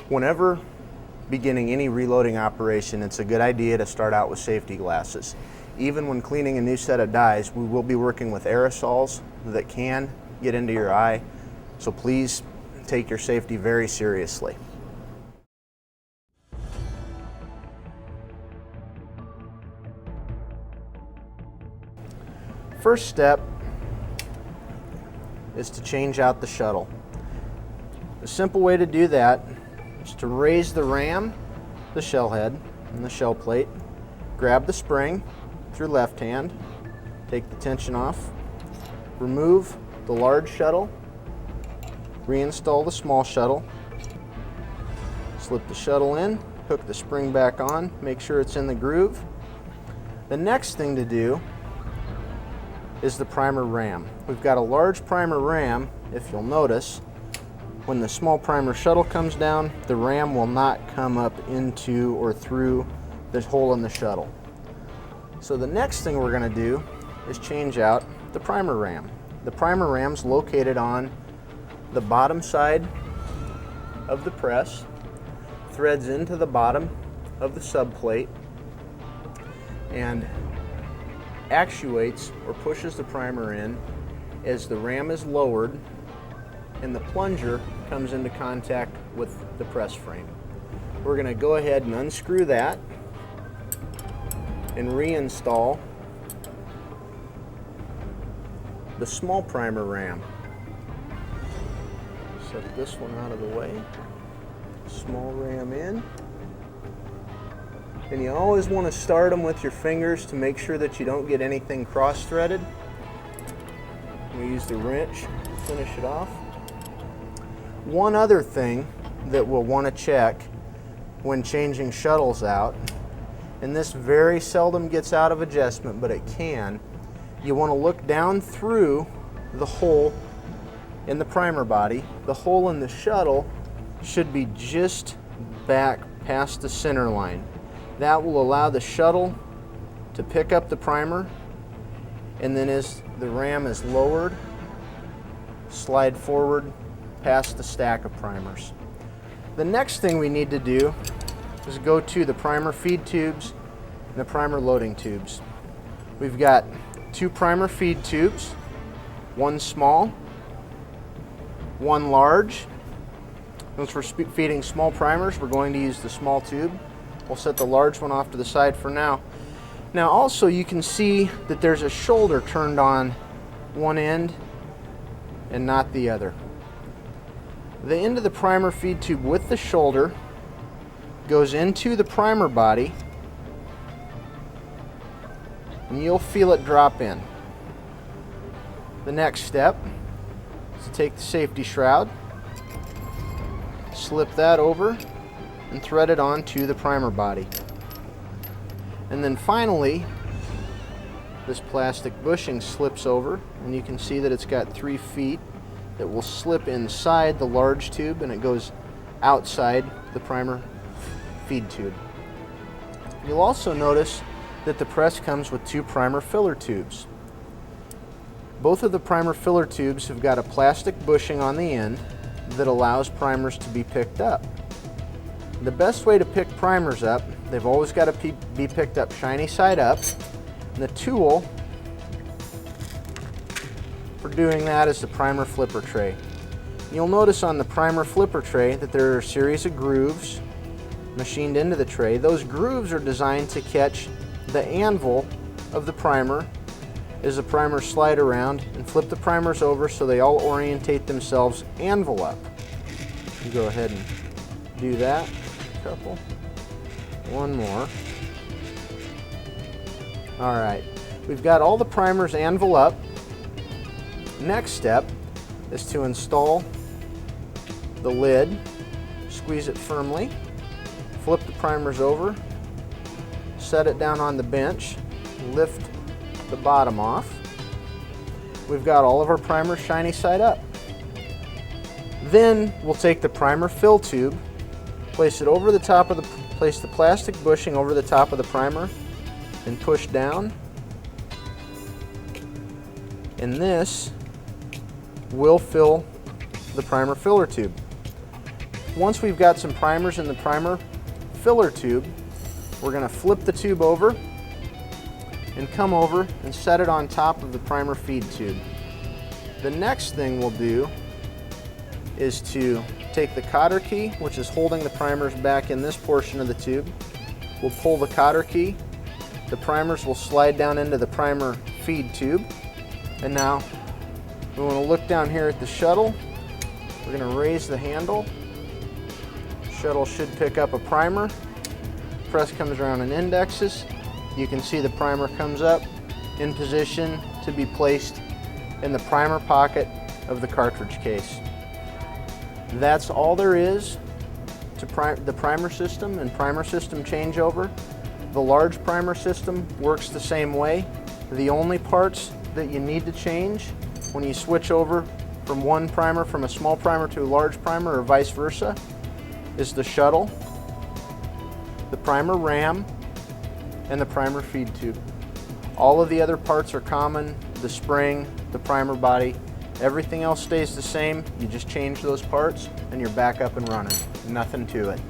Whenever beginning any reloading operation, it's a good idea to start out with safety glasses. Even when cleaning a new set of dies, we will be working with aerosols that can get into your eye, so please take your safety very seriously. First step is to change out the shuttle. A simple way to do that is to raise the ram, the shell head, and the shell plate, grab the spring with your left hand, take the tension off, remove the large shuttle, reinstall the small shuttle, slip the shuttle in, hook the spring back on, make sure it's in the groove. The next thing to do is the primer ram. We've got a large primer ram. If you'll notice, when the small primer shuttle comes down, the ram will not come up into or through the hole in the shuttle. So the next thing we're going to do is change out the primer ram. The primer ram's located on the bottom side of the press, threads into the bottom of the subplate, and actuates or pushes the primer in as the ram is lowered and the plunger comes into contact with the press frame. We're going to go ahead and unscrew that and reinstall the small primer ram. Set this one out of the way, small ram in. And you always want to start them with your fingers to make sure that you don't get anything cross-threaded. We use the wrench to finish it off. One other thing that we'll want to check when changing shuttles out, and this very seldom gets out of adjustment, but it can, you want to look down through the hole in the primer body. The hole in the shuttle should be just back past the center line. That will allow the shuttle to pick up the primer, and then as the ram is lowered, slide forward past the stack of primers. The next thing we need to do is go to the primer feed tubes and the primer loading tubes. We've got two primer feed tubes, one small, one large. Since we're feeding small primers, we're going to use the small tube. We'll set the large one off to the side for now. Now also you can see that there's a shoulder turned on one end and not the other. The end of the primer feed tube with the shoulder goes into the primer body, and you'll feel it drop in. The next step is to take the safety shroud, slip that over, and thread it onto the primer body. And then finally, this plastic bushing slips over, and you can see that it's got 3 feet that will slip inside the large tube, and it goes outside the primer feed tube. You'll also notice that the press comes with 2 primer filler tubes. Both of the primer filler tubes have got a plastic bushing on the end that allows primers to be picked up. The best way to pick primers up, they've always got to be picked up shiny side up. And the tool for doing that is the primer flipper tray. You'll notice on the primer flipper tray that there are a series of grooves machined into the tray. Those grooves are designed to catch the anvil of the primer as the primers slide around, and flip the primers over so they all orientate themselves anvil up. You go ahead and do that. Couple. One more. All right. We've got all the primers anvil up. Next step is to install the lid, squeeze it firmly, flip the primers over, set it down on the bench, lift the bottom off. We've got all of our primers shiny side up. Then we'll take the primer fill tube, place it over the top of place the plastic bushing over the top of the primer, and push down. And this will fill the primer filler tube. Once we've got some primers in the primer filler tube, we're going to flip the tube over and come over and set it on top of the primer feed tube. The next thing we'll do is to take the cotter key, which is holding the primers back in this portion of the tube. We'll pull the cotter key. The primers will slide down into the primer feed tube. And now we want to look down here at the shuttle. We're going to raise the handle. Shuttle should pick up a primer. Press comes around and indexes. You can see the primer comes up in position to be placed in the primer pocket of the cartridge case. That's all there is to the primer system and primer system changeover. The large primer system works the same way. The only parts that you need to change when you switch over from one primer, from a small primer to a large primer or vice versa, is the shuttle, the primer ram, and the primer feed tube. All of the other parts are common, the spring, the primer body, everything else stays the same. You just change those parts and you're back up and running. Nothing to it.